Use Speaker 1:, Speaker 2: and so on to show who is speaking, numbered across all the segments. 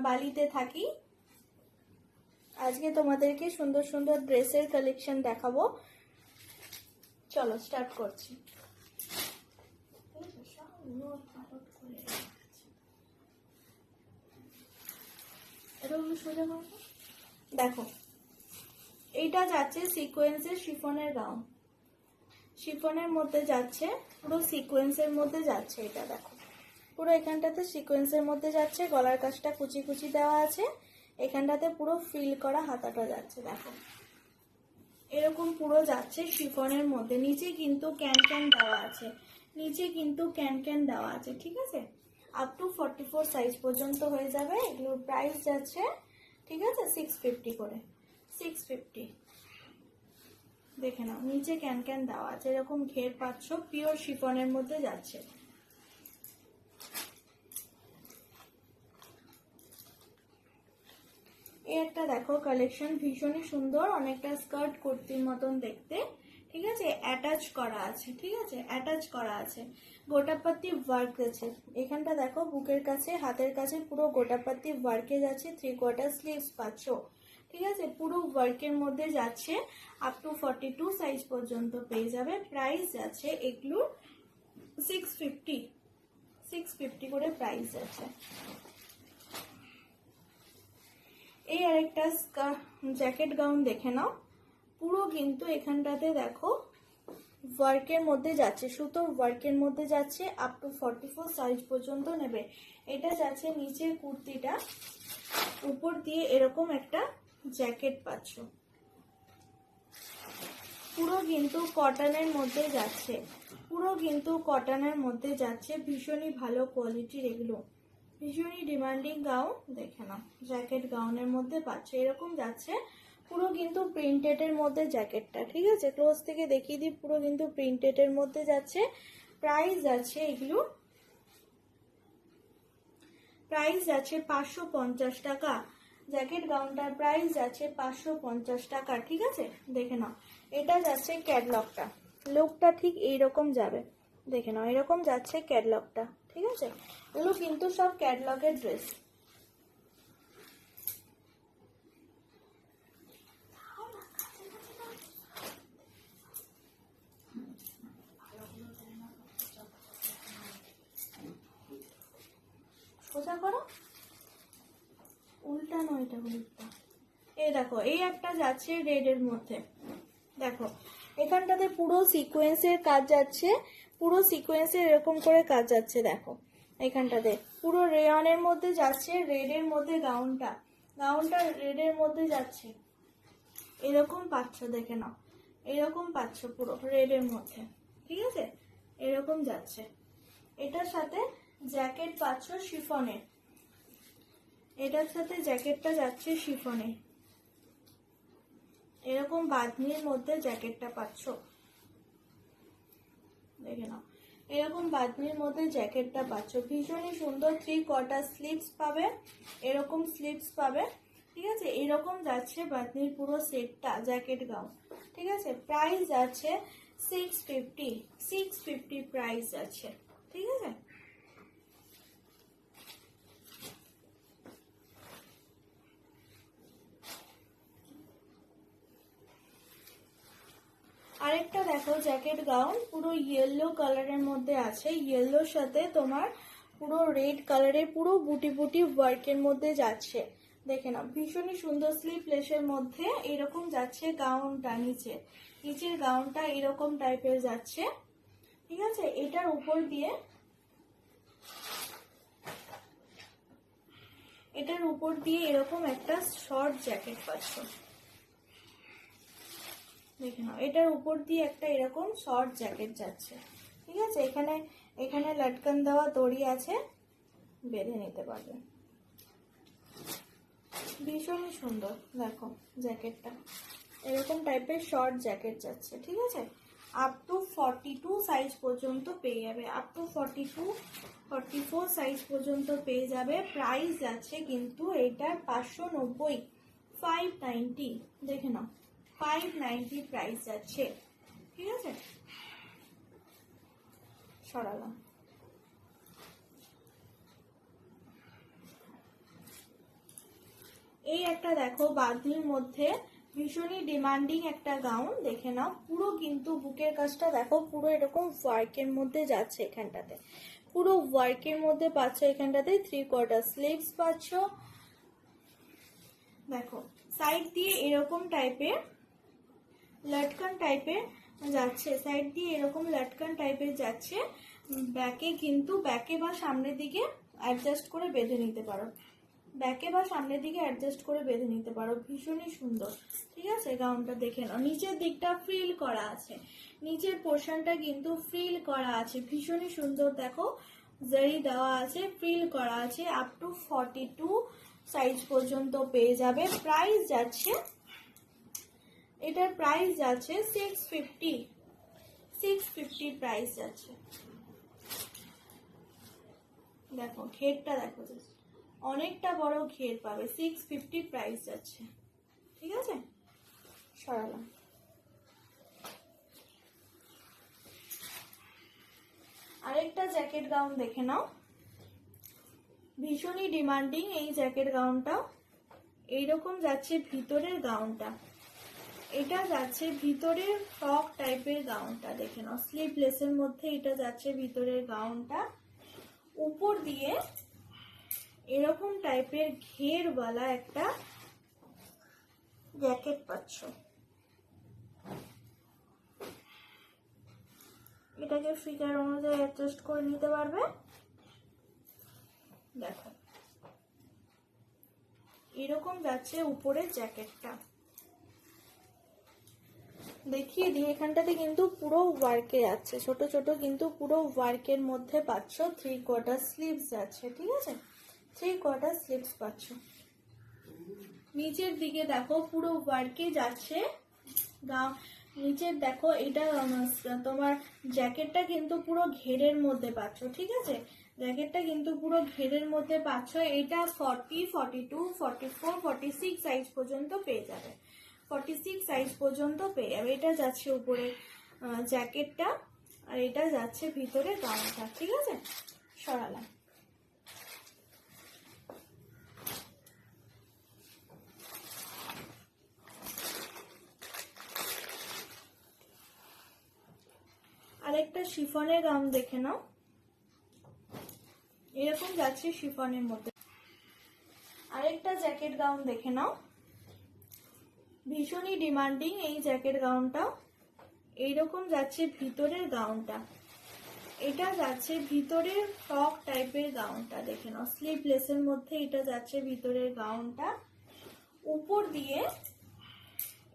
Speaker 1: বালিতে থাকি। আজকে তোমাদেরকে সুন্দর সুন্দর ড্রেসের কালেকশন দেখাবো। চলো স্টার্ট করছি। দেখো, এইটা যাচ্ছে সিকোয়েন্সের শিফনের গাউন, শিফনের মধ্যে যাচ্ছে, পুরো সিকোয়েন্সের মধ্যে যাচ্ছে। এটা দেখো, পুরো এখানটাতে সিকোয়েন্সের মধ্যে যাচ্ছে, গলার কাছটা কুচি কুচি দেওয়া আছে, এখানটাতে পুরো ফিল করা হাতাটা যাচ্ছে। দেখো এরকম পুরো যাচ্ছে শিফনের মধ্যে, নিচে কিন্তু ক্যান ক্যান দেওয়া আছে, নিচে কিন্তু ক্যান ক্যান দেওয়া আছে, ঠিক আছে। আপ টু 44 সাইজ পর্যন্ত হয়ে যাবে। এগুলোর প্রাইস যাচ্ছে, ঠিক আছে, 650 করে, 650। দেখে নাও, নিচে ক্যান ক্যান দেওয়া আছে, এরকম ঘের পাচ্ছ, পিওর শিফনের মধ্যে যাচ্ছে। এই একটা দেখো কালেকশন, ভীষণই সুন্দর, অনেকটা স্কার্ট কুর্তির মতন দেখতে, ঠিক আছে। অ্যাটাচ করা আছে, ঠিক আছে, অ্যাটাচ করা আছে, গোটাপাতি ওয়ার্ক আছে। এখানটা দেখো, বুকের কাছে, হাতের কাছে পুরো গোটাপাতি ওয়ার্কে যাচ্ছে, 3/4 স্লিভস পাচ্ছ, ঠিক আছে, পুরো ওয়ার্কের মধ্যে যাচ্ছে। আপ টু 42 সাইজ পর্যন্ত পেয়ে যাবে। প্রাইস যাচ্ছে এগুলোর 650 করে প্রাইস আছে। এই আরেকটা জ্যাকেট গাউন দেখে নাও, পুরো কিন্তু এখানটাতে দেখো ওয়ার্কের মধ্যে যাচ্ছে, সুতোর ওয়ার্কের মধ্যে যাচ্ছে, আপ টু 44 সাইজ পর্যন্ত নেবে। এটা যাচ্ছে নিচের কুর্তিটা, উপর দিয়ে এরকম একটা জ্যাকেট পাচ্ছ, পুরো কিন্তু কটনের মধ্যে যাচ্ছে, পুরো কিন্তু কটনের মধ্যে যাচ্ছে, ভীষণই ভালো কোয়ালিটির এগুলো, ভীষণই ডিমান্ডিং গাউন। দেখে নাও, জ্যাকেট গাউনের মধ্যে পাচ্ছে, এরকম যাচ্ছে, পুরো কিন্তু প্রিন্টেড এর মধ্যে জ্যাকেটটা, ঠিক আছে। ক্লোজ থেকে দেখিয়ে দিই, পুরো কিন্তু প্রিন্টেড এর মধ্যে যাচ্ছে। প্রাইস যাচ্ছে এগুলো, প্রাইস যাচ্ছে 550 টাকা। জ্যাকেট গাউনটার প্রাইস যাচ্ছে 550 টাকা, ঠিক আছে। দেখে নাও, এটা যাচ্ছে ক্যাটলগটা, লুকটা ঠিক এইরকম যাবে। দেখে নাও, এরকম যাচ্ছে ক্যাটলগটা, ঠিক আছে। এগুলো কিন্তু সব ক্যাটলগের ড্রেস। সোজা করো, উল্টানো, এটা উল্টা। এই দেখো, এই একটা যাচ্ছে রেড এর মধ্যে, দেখো এখানটাতে পুরো সিকোয়েন্সের কাজ যাচ্ছে, পুরো সিকোয়েন্সের এরকম করে কাজ যাচ্ছে। দেখো এখানটাতে পুরো রেয়নের মধ্যে যাচ্ছে, রেড এর মধ্যে গাউনটা, গাউনটা রেড এর মধ্যে যাচ্ছে, এরকম পাচ্ছ। দেখে নাও, এরকম পাচ্ছ পুরো রেড এর মধ্যে, ঠিক আছে, এরকম যাচ্ছে। এটার সাথে জ্যাকেট পাচ্ছ শিফনের, এটার সাথে জ্যাকেটটা যাচ্ছে শিফনে, এরকম বাঁধনির মধ্যে জ্যাকেটটা পাচ্ছ। দেখে নাও, এরকম বাঁধনির মধ্যে জ্যাকেটটা পাচ্ছ, ভীষণই সুন্দর। 3/4 স্লিভস পাবে, এরকম স্লিভস পাবে, ঠিক আছে। এরকম যাচ্ছে বাঁধনির পুরো সেটটা, জ্যাকেট গাউন, ঠিক আছে। প্রাইস যাচ্ছে 650 প্রাইস যাচ্ছে, ঠিক আছে। আরেকটা দেখো জ্যাকেট গাউন, পুরো ইয়েলো কালারের মধ্যে আছে, ইয়েলোর সাথে তোমার পুরো রেড কালারের পুরো বুটি বুটি ওয়ার্কের মধ্যে যাচ্ছে। দেখে নাও, ভীষণই সুন্দর, স্লিভলেসের মধ্যে এরকম যাচ্ছে গাউনটা, নিচের গাউনটা এরকম টাইপের যাচ্ছে, ঠিক আছে। এটার উপর দিয়ে, এটার উপর দিয়ে এরকম একটা শর্ট জ্যাকেট পাচ্ছ। দেখে নাও, এটার উপর দিয়ে একটা এরকম শর্ট জ্যাকেট যাচ্ছে, ঠিক আছে। এখানে এখানে লটকন দেওয়া দড়ি আছে, বেঁধে নিতে পারবে, ভীষণই সুন্দর। দেখো জ্যাকেটটা এরকম টাইপের শর্ট জ্যাকেট যাচ্ছে, ঠিক আছে। আপ টু 42 সাইজ পর্যন্ত পেয়ে যাবে, আপ টু 44 সাইজ পর্যন্ত পেয়ে যাবে। প্রাইস যাচ্ছে কিন্তু এটার 590, 590। দেখে নাও, 590 প্রাইস যাচ্ছে, ঠিক আছে। সরালাম। এই একটা দেখো বাঁধনির মধ্যে ভীষণই ডিমান্ডিং একটা গাউন, দেখে নাও। পুরো কিন্তু বুকের কাজটা দেখো, পুরো এরকম ওয়ার্কের মধ্যে যাচ্ছে এখানটাতে, পুরো ওয়ার্কের মধ্যে পাচ্ছ এখানটাতে 3/4 স্লিভস পাচ্ছ। দেখো সাইড দিয়ে এরকম টাইপের লটকন টাইপের যাচ্ছে, সাইড দিয়ে এরকম লটকন টাইপের যাচ্ছে। ব্যাকে কিন্তু ব্যাকে বা সামনের দিকে অ্যাডজাস্ট করে বেঁধে নিতে পারো, ব্যাকে বা সামনের দিকে অ্যাডজাস্ট করে বেঁধে নিতে পারো, ভীষণই সুন্দর। ঠিক আছে, গাউনটা দেখে নাও। নিচের দিকটা ফ্রিল করা আছে, নিচের পোর্শনটা কিন্তু ফ্রিল করা আছে, ভীষণই সুন্দর। দেখো জারি দেওয়া আছে, ফ্রিল করা আছে, আপ টু 42 সাইজ পর্যন্ত পেয়ে যাবে। প্রাইস যাচ্ছে, এটার প্রাইস যাচ্ছে 650 প্রাইস যাচ্ছে। দেখো ঘেরটা দেখো, অনেকটা বড় ঘের পাবে, 650 প্রাইস যাচ্ছে। ঠিক আছে, সরালাম। আরেকটা জ্যাকেট গাউন দেখে নাও, ভীষণই ডিমান্ডিং এই জ্যাকেট গাউনটা। এইরকম যাচ্ছে ভিতরের গাউনটা, এটা যাচ্ছে ভিতরের ফ্রক টাইপের গাউনটা, দেখে নাও। স্লিভলেসের মধ্যে এটা যাচ্ছে ভিতরের গাউনটা। উপর দিয়ে এরকম টাইপের ঘেরওয়ালা একটা জ্যাকেট পাচ্ছ। এটাকে ফিগার অনুযায়ী অ্যাডজাস্ট করে নিতে পারবে। দেখো এরকম যাচ্ছে উপরের জ্যাকেটটা। দেখিয়ে দিই, এখানটাতে কিন্তু পুরো ওয়ার্কে যাচ্ছে, ছোট ছোট কিন্তু পুরো ওয়ার্কের মধ্যে পাচ্ছ। 3/4 স্লিভস যাচ্ছে। ঠিক আছে, 3/4 স্লিভস পাচ্ছ। নিচের দিকে দেখো পুরো ওয়ার্কে যাচ্ছে। নিচের দেখো এটা তোমার জ্যাকেটটা কিন্তু পুরো ঘেরের মধ্যে পাচ্ছ। ঠিক আছে, জ্যাকেটটা কিন্তু পুরো ঘেরের মধ্যে পাচ্ছ। এটা 40, 42, 44, 46 সাইজ পর্যন্ত পেয়ে যাবে, 46 সাইজ পর্যন্ত পেয়ে যাবে। এটা যাচ্ছে উপরে জ্যাকেটটা, আর এটা যাচ্ছে ভিতরে গাউনটা। ঠিক আছে, সরালাম। আরেকটা শিফনের গাউন দেখে নাও, এরকম যাচ্ছে শিফনের মধ্যে। আরেকটা জ্যাকেট গাউন দেখে নাও, ভীষণই ডিমান্ডিং এই জ্যাকেট গাউনটা। এইরকম যাচ্ছে ভিতরের গাউনটা, এটা যাচ্ছে ভিতরের ফ্রক টাইপের গাউনটা, দেখে নাও। স্লিভলেসের মধ্যে এটা যাচ্ছে ভিতরের গাউনটা। উপর দিয়ে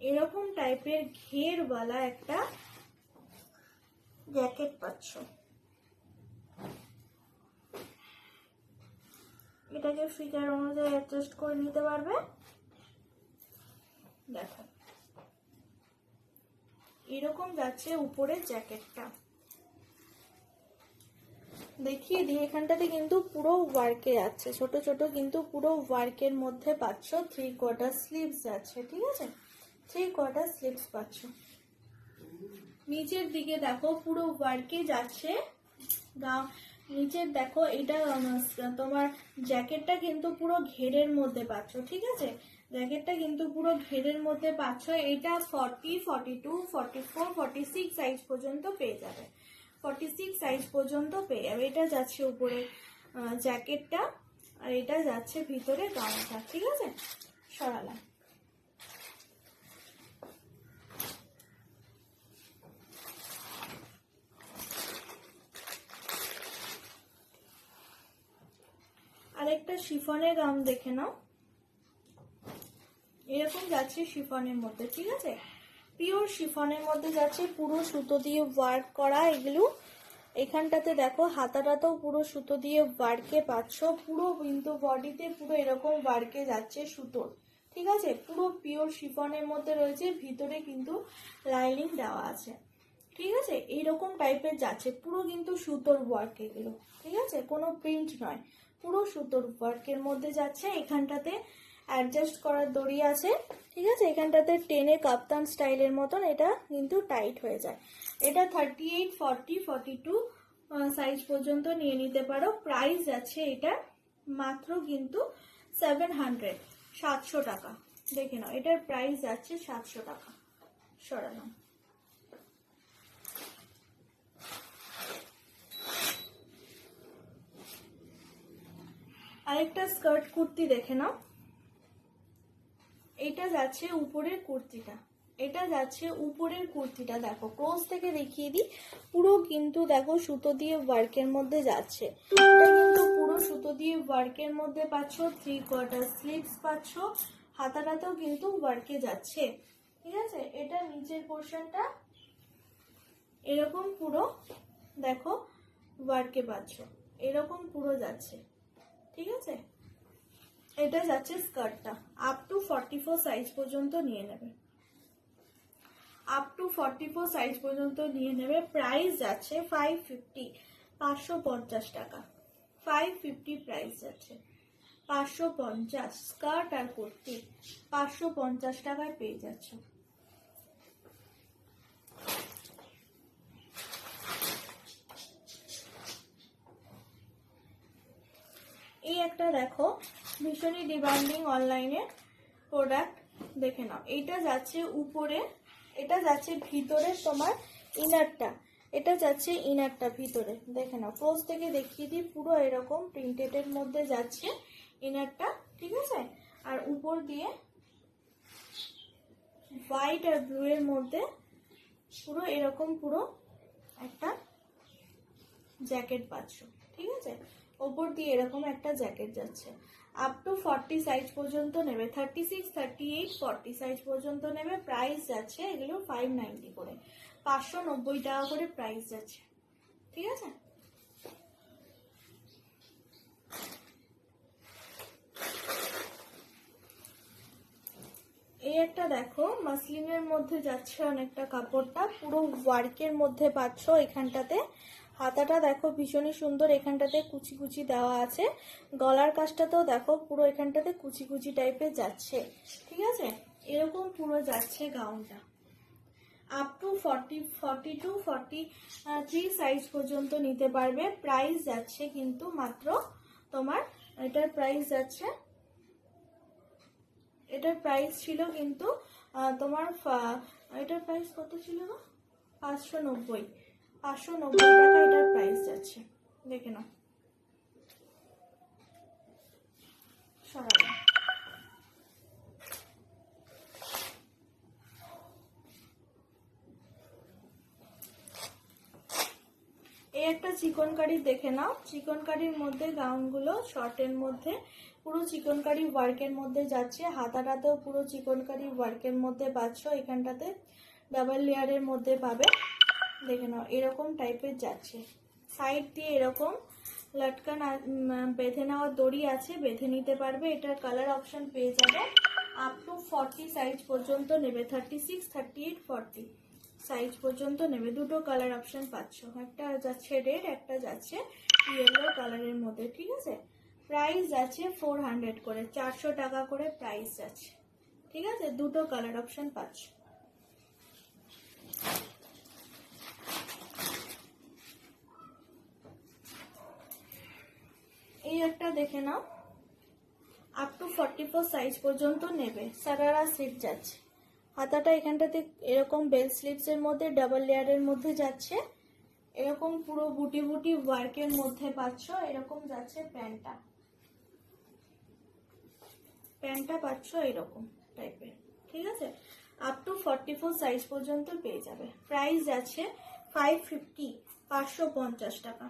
Speaker 1: এরকম টাইপের ঘেরওয়ালা একটা জ্যাকেট পাচ্ছ। এটাকে ফিগার অনুযায়ী অ্যাডজাস্ট করে নিতে পারবে। দেখো এরকম যাচ্ছে উপরের জ্যাকেটটা। দেখিয়ে দিই, এখানটাতে কিন্তু পুরো ওয়ার্কে যাচ্ছে, ছোট ছোট কিন্তু পুরো ওয়ার্কের মধ্যে পাচ্ছ। 3/4 স্লিভস যাচ্ছে। ঠিক আছে, 3/4 স্লিভস পাচ্ছ। নিচের দিকে দেখো পুরো ওয়ার্কে যাচ্ছে। নিচের দেখো এটা তোমার জ্যাকেটটা কিন্তু পুরো ঘেরের মধ্যে পাচ্ছ। ঠিক আছে, জ্যাকেটটা কিন্তু পুরো ঘেরের মধ্যে পাচ্ছ। এটা 40, 42, 44, 46 সাইজ পর্যন্ত পেয়ে যাবে, 46 সাইজ পর্যন্ত পেয়ে যাবে। এটা যাচ্ছে উপরে জ্যাকেটটা, আর এটা যাচ্ছে ভিতরে গাউনটা। ঠিক আছে, সরালাম। আরেকটা শিফনের গাউন দেখে নাও, এরকম যাচ্ছে শিফনের মধ্যে। ঠিক আছে, পিওর শিফনের মধ্যে যাচ্ছে, পুরো সুতো দিয়ে ওয়ার্ক করা এগুলো। এখানটাতে দেখো হাতাটাতেও পুরো সুতো দিয়ে ওয়ার্কে পাচ্ছ, পুরো কিন্তু বডিতে পুরো এরকম ওয়ার্কে যাচ্ছে সুতোর। ঠিক আছে, পুরো পিওর শিফনের মধ্যে রয়েছে, ভিতরে কিন্তু লাইনিং দেওয়া আছে। ঠিক আছে, এইরকম টাইপের যাচ্ছে, পুরো কিন্তু সুতোর ওয়ার্ক এগুলো। ঠিক আছে, কোনো প্রিন্ট নয়, পুরো সুতোর ওয়ার্কের মধ্যে যাচ্ছে। এখানটাতে অ্যাডজাস্ট করার দড়ি আছে। ঠিক আছে, এখানটাতে টেনে কাপ্তান স্টাইলের মতন এটা কিন্তু টাইট হয়ে যায়। এটা 38, 40, 42 সাইজ পর্যন্ত নিয়ে নিতে পারো। প্রাইস আছে এটা মাত্র কিন্তু 700, 700 টাকা। দেখে নাও, এটার প্রাইস যাচ্ছে 700 টাকা। সরানো। আরেকটা স্কার্ট কুর্তি দেখে নাও, এটা যাচ্ছে উপরের কুর্তিটা, এটা যাচ্ছে উপরের কুর্তিটা। দেখো ক্লোজ থেকে দেখিয়ে দিই, পুরো কিন্তু দেখো সুতো দিয়ে ওয়ার্কের মধ্যে যাচ্ছে। এটা কিন্তু পুরো সুতো দিয়ে ওয়ার্কের মধ্যে পাচ্ছ, 3/4 স্লিভস পাচ্ছ, হাতাটাতেও কিন্তু ওয়ার্কে যাচ্ছে। ঠিক আছে, এটা নিচের পোর্শনটা এরকম পুরো দেখো ওয়ার্কে পাচ্ছ, এরকম পুরো যাচ্ছে। ঠিক আছে, এটা যাচ্ছে স্কার্টটা। আপ টু 44 সাইজ পর্যন্ত নিয়ে নেবে, আপ টু 44 সাইজ পর্যন্ত নিয়ে নেবে। প্রাইস যাচ্ছে 550, 550 টাকা। 550 প্রাইস যাচ্ছে, 550। স্কার্ট আর কুর্তি 550 টাকায় পেয়ে যাচ্ছ। এই একটা দেখো ভীষণই ডিমান্ডিং অনলাইনে প্রোডাক্ট, দেখে নাও। এটা যাচ্ছে উপরে, এটা যাচ্ছে ভিতরে তোমার ইনারটা, এটা যাচ্ছে ইনারটা ভিতরে। দেখে নাও, ক্লোজ থেকে দেখিয়ে দিই, পুরো এরকম প্রিন্টেডের মধ্যে যাচ্ছে ইনারটা। ঠিক আছে, আর উপর দিয়ে হোয়াইট আর ব্লু এর মধ্যে পুরো এরকম পুরো একটা জ্যাকেট পাচ্ছ। ঠিক আছে, ওপর দিয়ে এরকম একটা জ্যাকেট যাচ্ছে। আপ টু 40 সাইজ পর্যন্ত নেবে, 36, 38, 40 সাইজ পর্যন্ত নেবে। প্রাইস যাচ্ছে এগুলো 590 করে, 590 টাকা করে প্রাইস যাচ্ছে। ঠিক আছে, এই একটা দেখো মাসলিনের মধ্যে যাচ্ছে অনেকটা কাপড়টা, পুরো ওয়ার্কের মধ্যে পাচ্ছ। এখানটাতে হাতাটা দেখো ভীষণই সুন্দর, এখানটাতে কুচি কুচি দেওয়া আছে। গলার কাজটাতেও দেখো পুরো এখানটাতে কুচি কুচি টাইপের যাচ্ছে। ঠিক আছে, এরকম পুরো যাচ্ছে গাউনটা। আপ টু 42, 43 সাইজ পর্যন্ত নিতে পারবে। প্রাইস যাচ্ছে কিন্তু মাত্র তোমার, এটার প্রাইস যাচ্ছে, এটার প্রাইস ছিল কিন্তু তোমার এটার প্রাইস কত ছিল না, 590, 590 টাকা এটার প্রাইস যাচ্ছে। দেখে নাও, সরানো। এই একটা চিকনকারি দেখে নাও, চিকনকারির মধ্যে গাউনগুলো শর্টের মধ্যে পুরো চিকনকারি ওয়ার্কের মধ্যে যাচ্ছে। হাতাটাতেও পুরো চিকনকারি ওয়ার্কের মধ্যে পাচ্ছ, এখানটাতে ডাবল লেয়ারের মধ্যে পাবে। দেখে নাও, এরকম টাইপের যাচ্ছে। সাইড দিয়ে এরকম লটকান বেঁধে নেওয়ার দড়ি আছে, বেঁধে নিতে পারবে। এটার কালার অপশন পেয়ে যাবে। আপ টু 40 সাইজ পর্যন্ত নেবে, 36, 38, 40 সাইজ পর্যন্ত নেবে। দুটো কালার অপশন পাচ্ছ, একটা যাচ্ছে রেড, একটা যাচ্ছে ইয়েলো কালারের মধ্যে। ঠিক আছে, প্রাইস যাচ্ছে 400 করে, 400 টাকা করে প্রাইস যাচ্ছে। ঠিক আছে, দুটো কালার অপশন পাচ্ছ। এই একটা দেখে নাও, আপ টু 44 সাইজ পর্যন্ত নেবে। সারারা সেট যাচ্ছে, হাতাটা এখানটাতে এরকম বেল স্লিভস এর মধ্যে ডাবল লেয়ারের মধ্যে যাচ্ছে, এরকম পুরো বুটি বুটি ওয়ার্কের মধ্যে পাচ্ছ। এরকম যাচ্ছে প্যান্টটা, প্যান্টটা পাচ্ছ এরকম টাইপের। ঠিক আছে, আপ টু 44 সাইজ পর্যন্ত পেয়ে যাবে। প্রাইস যাচ্ছে 550, 550 টাকা।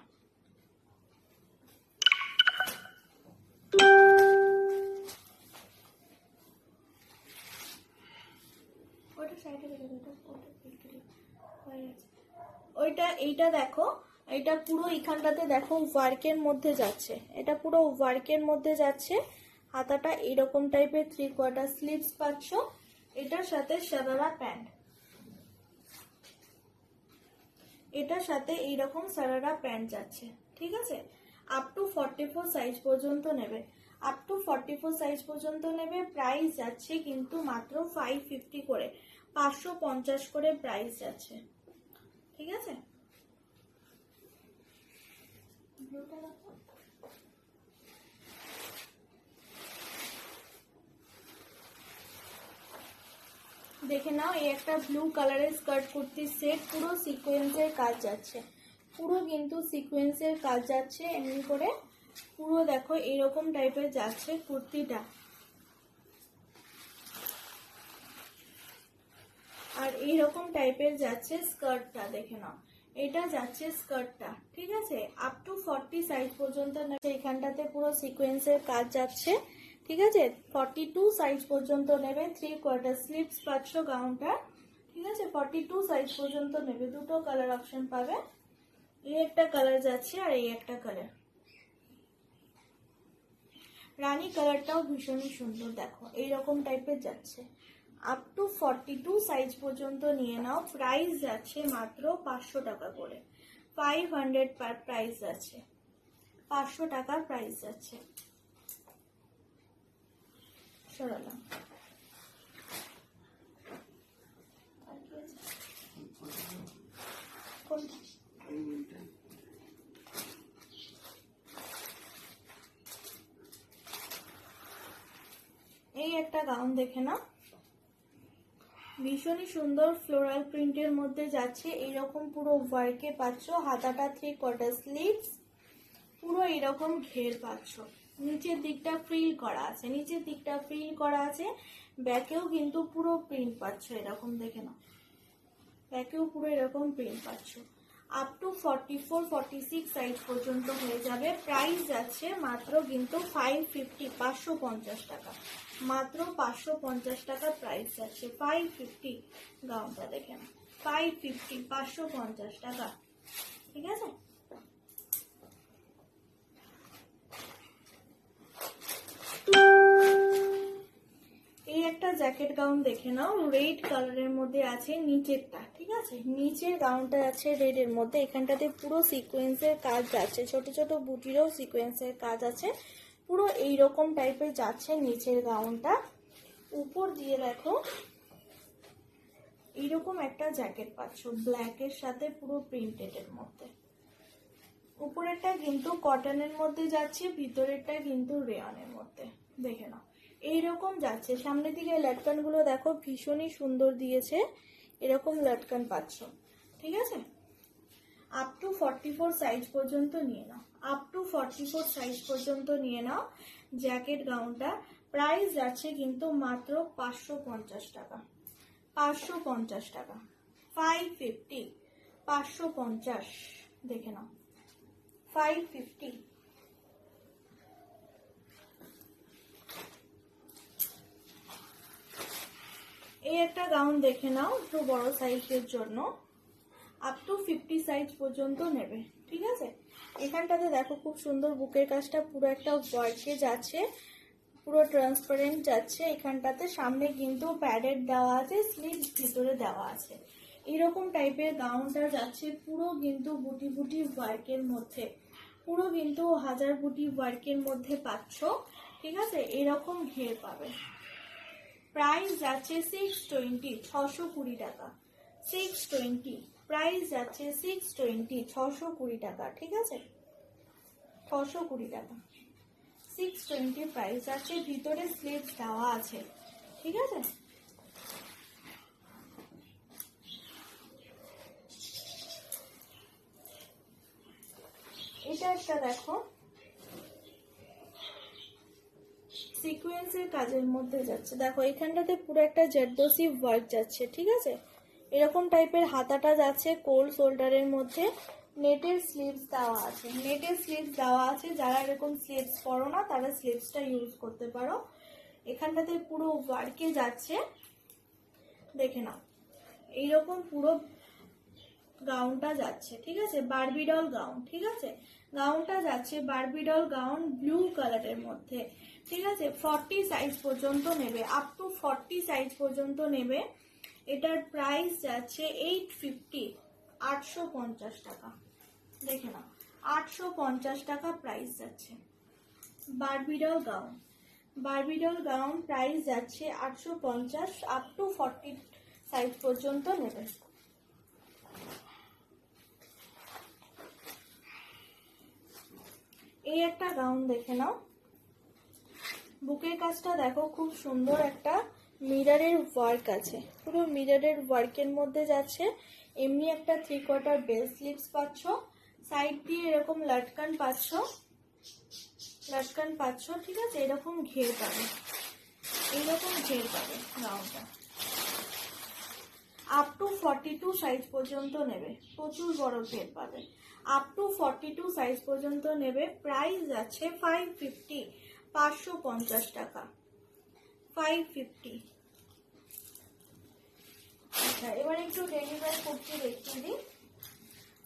Speaker 1: ওইটা এইটা দেখো, এটা পুরো এখানটাতে দেখো ওয়ার্কের মধ্যে যাচ্ছে, এটা পুরো ওয়ার্কের মধ্যে যাচ্ছে। হাতাটা এরকম টাইপের 3/4 স্লিভস পাচ্ছ। এটার সাথে সারারা প্যান্ট, এটার সাথে এইরকম সারারা প্যান্ট যাচ্ছে। ঠিক আছে, আপ টু 44 সাইজ পর্যন্ত নেবে, আপ টু 44 সাইজ পর্যন্ত নেবে। প্রাইস যাচ্ছে কিন্তু মাত্র 550 করে, 550 করে প্রাইস যাচ্ছে। ঠিক আছে, দেখে নাও, এই একটা ব্লু কালারের স্কার্ট কুর্তি সেট, পুরো সিকোয়েন্সের কাজ যাচ্ছে, পুরো কিন্তু সিকোয়েন্সের কাজ যাচ্ছে এমনি করে, পুরো দেখো এরকম টাইপের যাচ্ছে কুর্তিটা। আর এইরকম টাইপের যাচ্ছে স্কার্টটা, দেখে নাও এটা যাচ্ছে স্কার্টটা, ঠিক আছে। আপ টু 40 সাইজ পর্যন্ত এখানটাতে পুরো সিকোয়েন্সের কাজ যাচ্ছে, ঠিক আছে। 42 সাইজ পর্যন্ত নেবে, 3/4 স্লিভস পাচ্ছ গাউনটা, ঠিক আছে। 42 সাইজ পর্যন্ত নেবে, দুটো কালার অপশন পাবে, এই একটা কালার যাচ্ছে আর এই একটা কালার, রানী কালারটাও ভীষণই সুন্দর, দেখো এইরকম টাইপের যাচ্ছে। আপ টু 42 সাইজ পর্যন্ত নিয়ে নাও, প্রাইস যাচ্ছে মাত্র 500 টাকা করে, 500 পার প্রাইস যাচ্ছে, 500 টাকার প্রাইস যাচ্ছে। সরালাম, এই একটা গাউন দেখে নাও, ভীষণই সুন্দর ফ্লোরাল প্রিন্টের মধ্যে যাচ্ছে, এইরকম পুরো ওয়ার্কে পাচ্ছ, হাতাটা 3/4 স্লিভস, পুরো এরকম ঘের পাচ্ছ, নিচের দিকটা ফ্রিল করা আছে, নিচের দিকটা ফ্রিল করা আছে, ব্যাকেও কিন্তু পুরো প্রিন্ট পাচ্ছ, এরকম দেখে নাও, ব্যাকেও পুরো এরকম প্রিন্ট পাচ্ছ। আপ টু 44-46 সাইজ পর্যন্ত হয়ে যাবে, প্রাইস যাচ্ছে মাত্র কিন্তু 550 টাকা, মাত্র 550 টাকা প্রাইস যাচ্ছে, 550 গাউনটা দেখেন, 550 টাকা, ঠিক আছে। এই একটা জ্যাকেট গাউন দেখে নাও, রেড কালারের মধ্যে আছে নিচেরটা, ঠিক আছে, নিচের গাউনটা আছে রেড এর মধ্যে, এখানটাতে পুরো সিকোয়েন্সের কাজ যাচ্ছে, ছোট ছোট বুটিরও সিকোয়েন্সের কাজ আছে, পুরো এইরকম টাইপের যাচ্ছে নিচের গাউনটা। উপর দিয়ে দেখো এইরকম একটা জ্যাকেট পাচ্ছ, ব্ল্যাকের সাথে পুরো প্রিন্টেড এর মধ্যে, উপরেরটা কিন্তু কটনের মধ্যে যাচ্ছে, ভিতরেরটা কিন্তু রেয়নের মধ্যে, দেখে নাও এইরকম যাচ্ছে। সামনের দিকে লটকান গুলো দেখো ভীষণই সুন্দর দিয়েছে, এরকম লটকান পাচ্ছ, ঠিক আছে। আপ টু 44 সাইজ পর্যন্ত নিয়ে নাও, আপ টু 44 সাইজ পর্যন্ত নিয়ে নাও জ্যাকেট গাউনটা, প্রাইস যাচ্ছে কিন্তু মাত্র 550 টাকা, 550 টাকা, 550, 550 দেখে নাও, 550। এই একটা গাউন দেখে নাও, একটু বড় সাইজের জন্য, আপ টু 50 সাইজ পর্যন্ত নেবে, ঠিক আছে। এখানটাতে দেখো খুব সুন্দর বুকের কাজটা পুরো একটা ওয়ার্কে যাচ্ছে, পুরো ট্রান্সপারেন্ট যাচ্ছে, এখানটাতে সামনে কিন্তু প্যাডেড দেওয়া আছে, স্লিভস ভিতরে দেওয়া আছে, এরকম টাইপের গাউনটা যাচ্ছে, পুরো কিন্তু বুটি বুটি ওয়ার্কের মধ্যে, পুরো কিন্তু 1000 বুটি ওয়ার্কের মধ্যে পাচ্ছ, ঠিক আছে, এরকম ঘের পাবে। প্রাইস যাচ্ছে 620, 620 টাকা, 620 প্রাইস যাচ্ছে, 620, 620 টাকা, ঠিক আছে, 620 টাকা, 620 প্রাইস যাচ্ছে, ভিতরে স্লিভস দেওয়া আছে, ঠিক আছে। এটা একটা দেখো সিকোয়েন্সের কাজের মধ্যে যাচ্ছে, দেখো এখানটাতে পুরো একটা জারদোসি ওয়ার্ক যাচ্ছে, ঠিক আছে, এরকম টাইপের হাতাটা যাচ্ছে, কোল শোল্ডারের মধ্যে, নেটের স্লিভস দেওয়া আছে, নেটের স্লিভস দেওয়া আছে, যারা এরকম স্লিভস পরো না তারা স্লিভসটা ইউজ করতে পারো। এখানটাতে পুরো ওয়ার্কে যাচ্ছে, দেখে নাও এইরকম পুরো গাউনটা যাচ্ছে, ঠিক আছে, বারবিডল গাউন, ঠিক আছে, গাউনটা যাচ্ছে বারবিডল গাউন ব্লু কালারের মধ্যে, ঠিক আছে। 40 সাইজ পর্যন্ত নেবে, আপ টু 40 সাইজ পর্যন্ত নেবে, এটার প্রাইস যাচ্ছে 850, 850 টাকা, দেখে নাও 850 টাকা প্রাইস যাচ্ছে, Barbie doll gown, Barbie doll gown price যাচ্ছে 850, আপ টু 40 সাইজ পর্যন্ত নেবে। এই একটা গাউন দেখে নাও, বুকের কাজটা দেখো খুব সুন্দর একটা মিররের ওয়ার্ক আছে, পুরো মিররের ওয়ার্কের মধ্যে যাচ্ছে। এমনি একটা 3/4 বেল স্লিভস পাচ্ছ, সাইড দিয়ে এরকম লটকান পাচ্ছ, ঠিক আছে। এরকম ঘের পাবে, এইরকম ঘের পাবে গাউনটা। আপ টু 42 সাইজ পর্যন্ত নেবে, প্রচুর বড় ঘের পাবে। আপ টু 42 সাইজ পর্যন্ত নেবে। প্রাইস আছে 550, 550 টাকা, 550। আচ্ছা, এবার একটু ডেলিভারি কুর্তি দেখিয়ে দিই।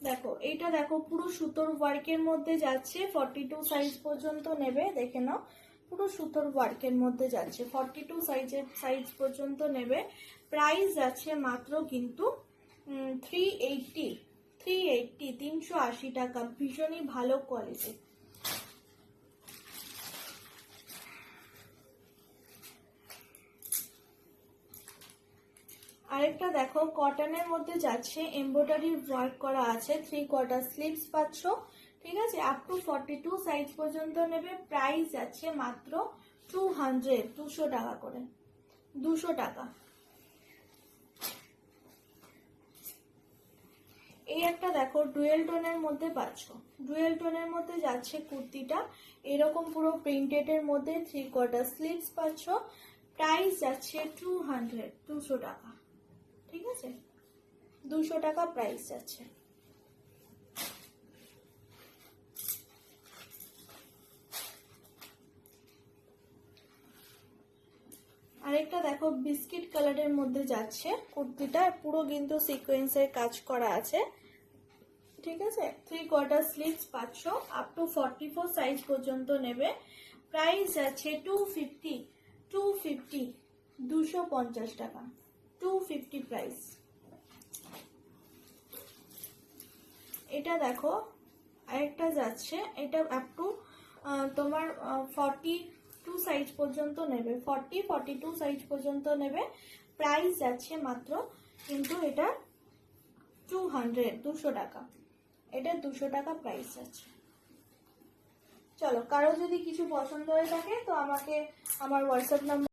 Speaker 1: দেখো এইটা দেখো, পুরো সুতোর ওয়ার্কের মধ্যে যাচ্ছে, 42 সাইজ পর্যন্ত নেবে। দেখে নাও, পুরো সুতোর ওয়ার্কের মধ্যে যাচ্ছে, 42 সাইজ পর্যন্ত নেবে। প্রাইস আছে মাত্র কিন্তু 380, 380 টাকা। ভীষণই ভালো কোয়ালিটি। আরেকটা দেখো, কটনের মধ্যে যাচ্ছে, এমব্রয়ডারি ওয়ার্ক করা আছে, 3/4 স্লিভস পাচ্ছ, ঠিক আছে। আপ টু 42 সাইজ পর্যন্ত নেবে। প্রাইস আছে মাত্র 200, 200 টাকা করে, 200 টাকা। এই একটা দেখো, ডুয়েল টোনের মধ্যে পাচ্ছ, ডুয়েল টোনের মধ্যে যাচ্ছে কুর্তিটা, এরকম পুরো প্রিন্টেড এর মধ্যে 3/4 স্লিভস পাচ্ছ। প্রাইস যাচ্ছে 200, 200 টাকা, ঠিক আছে, 200 টাকা প্রাইস যাচ্ছে। আরেকটা দেখো, বিস্কিট কালারের মধ্যে যাচ্ছে কুর্তিটা, পুরো কিন্তু সিকোয়েন্সের কাজ করা আছে, ঠিক আছে। 3/4 স্লিভস পাচ্ছ, আপ টু 44 সাইজ পর্যন্ত নেবে। প্রাইস আছে 250, 250, 250 টাকা, 250 প্রাইস। এটা দেখো, আরেকটা যাচ্ছে, এটা আপ টু তোমার 42 সাইজ পর্যন্ত নেবে, 42 সাইজ পর্যন্ত নেবে। প্রাইস যাচ্ছে মাত্র কিন্তু এটা 200, 200 টাকা, এটা 200 টাকা প্রাইস আছে। চলো, কারো যদি কিছু পছন্দ হয়ে থাকে তো আমাকে আমার হোয়াটসঅ্যাপ নাম্বার